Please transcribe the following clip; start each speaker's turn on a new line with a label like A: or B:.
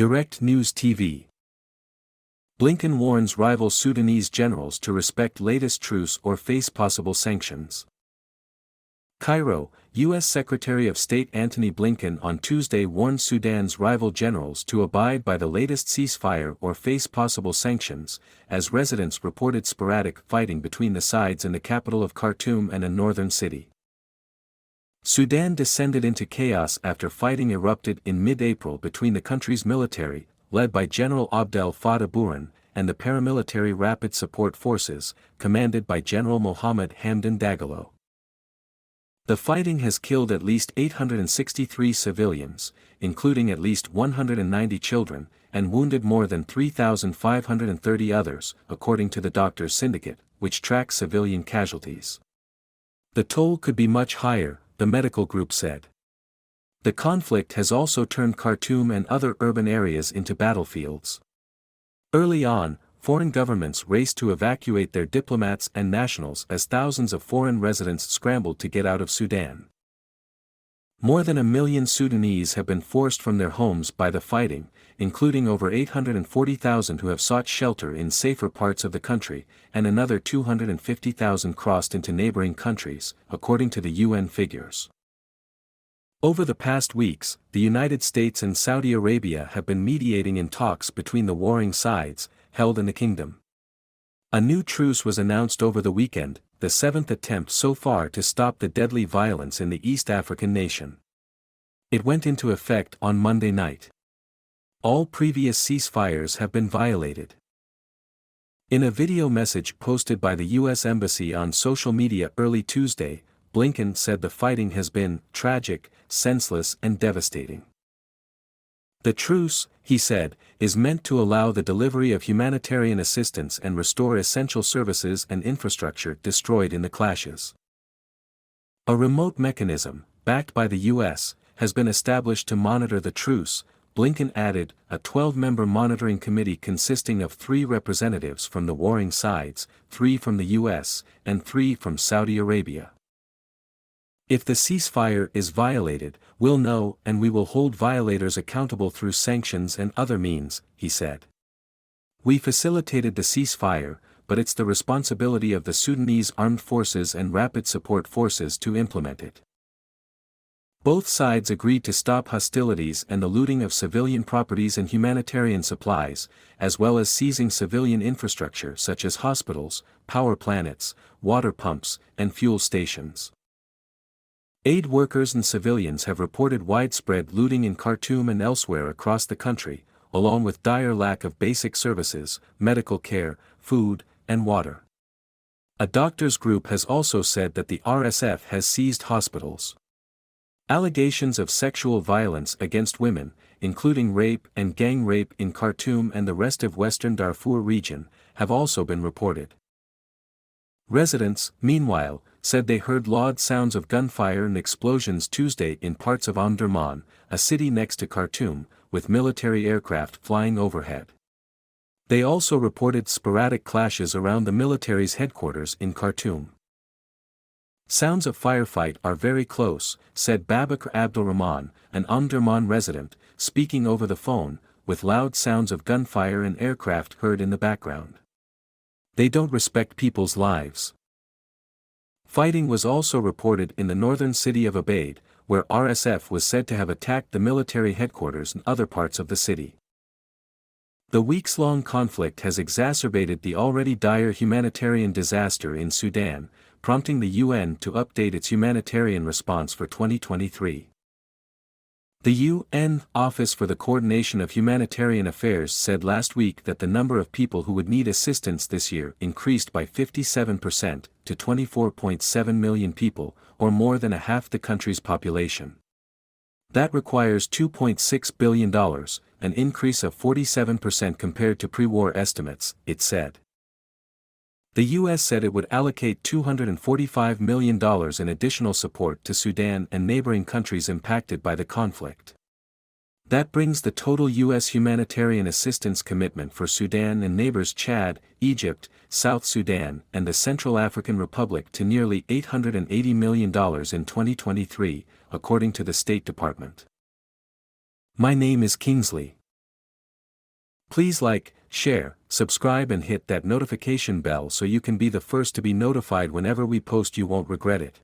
A: Direct News TV. Blinken warns rival Sudanese generals to respect latest truce or face possible sanctions. Cairo, U.S. Secretary of State Antony Blinken on Tuesday warned Sudan's rival generals to abide by the latest ceasefire or face possible sanctions, as residents reported sporadic fighting between the sides in the capital of Khartoum and a northern city. Sudan descended into chaos after fighting erupted in mid-April between the country's military, led by General Abdel Fattah Burhan, and the paramilitary Rapid Support Forces, commanded by General Mohammed Hamdan Dagalo. The fighting has killed at least 863 civilians, including at least 190 children, and wounded more than 3,530 others, according to the Doctors Syndicate, which tracks civilian casualties. The toll could be much higher, the medical group said. The conflict has also turned Khartoum and other urban areas into battlefields. Early on, foreign governments raced to evacuate their diplomats and nationals as thousands of foreign residents scrambled to get out of Sudan. More than 1 million Sudanese have been forced from their homes by the fighting, including over 840,000 who have sought shelter in safer parts of the country, and another 250,000 crossed into neighboring countries, according to the UN figures. Over the past weeks, the United States and Saudi Arabia have been mediating in talks between the warring sides, held in the kingdom. A new truce was announced over the weekend, the seventh attempt so far to stop the deadly violence in the East African nation. It went into effect on Monday night. All previous ceasefires have been violated. In a video message posted by the U.S. Embassy on social media early Tuesday, Blinken said the fighting has been tragic, senseless and devastating. The truce, he said, is meant to allow the delivery of humanitarian assistance and restore essential services and infrastructure destroyed in the clashes. A remote mechanism, backed by the U.S., has been established to monitor the truce, Blinken added, a 12-member monitoring committee consisting of 3 representatives from the warring sides, 3 from the U.S., and 3 from Saudi Arabia. If the ceasefire is violated, we'll know and we will hold violators accountable through sanctions and other means, he said. We facilitated the ceasefire, but it's the responsibility of the Sudanese armed forces and rapid support forces to implement it. Both sides agreed to stop hostilities and the looting of civilian properties and humanitarian supplies, as well as seizing civilian infrastructure such as hospitals, power plants, water pumps, and fuel stations. Aid workers and civilians have reported widespread looting in Khartoum and elsewhere across the country, along with dire lack of basic services, medical care, food, and water. A doctors group has also said that the RSF has seized hospitals. Allegations of sexual violence against women, including rape and gang rape in Khartoum and the rest of Western Darfur region, have also been reported. Residents, meanwhile, said they heard loud sounds of gunfire and explosions Tuesday in parts of Omdurman, a city next to Khartoum, with military aircraft flying overhead. They also reported sporadic clashes around the military's headquarters in Khartoum. Sounds of firefight are very close, said Babakar Abdulrahman, an Omdurman resident, speaking over the phone, with loud sounds of gunfire and aircraft heard in the background. They don't respect people's lives. Fighting was also reported in the northern city of Abaid, where RSF was said to have attacked the military headquarters and other parts of the city. The weeks-long conflict has exacerbated the already dire humanitarian disaster in Sudan, prompting the UN to update its humanitarian response for 2023. The UN Office for the Coordination of Humanitarian Affairs said last week that the number of people who would need assistance this year increased by 57% to 24.7 million people, or more than half the country's population. That requires $2.6 billion, an increase of 47% compared to pre-war estimates, it said. The U.S. said it would allocate $245 million in additional support to Sudan and neighboring countries impacted by the conflict. That brings the total U.S. humanitarian assistance commitment for Sudan and neighbors Chad, Egypt, South Sudan, and the Central African Republic to nearly $880 million in 2023, according to the State Department. My name is Kingsley. Please like, share, subscribe and hit that notification bell so you can be the first to be notified whenever we post. You won't regret it.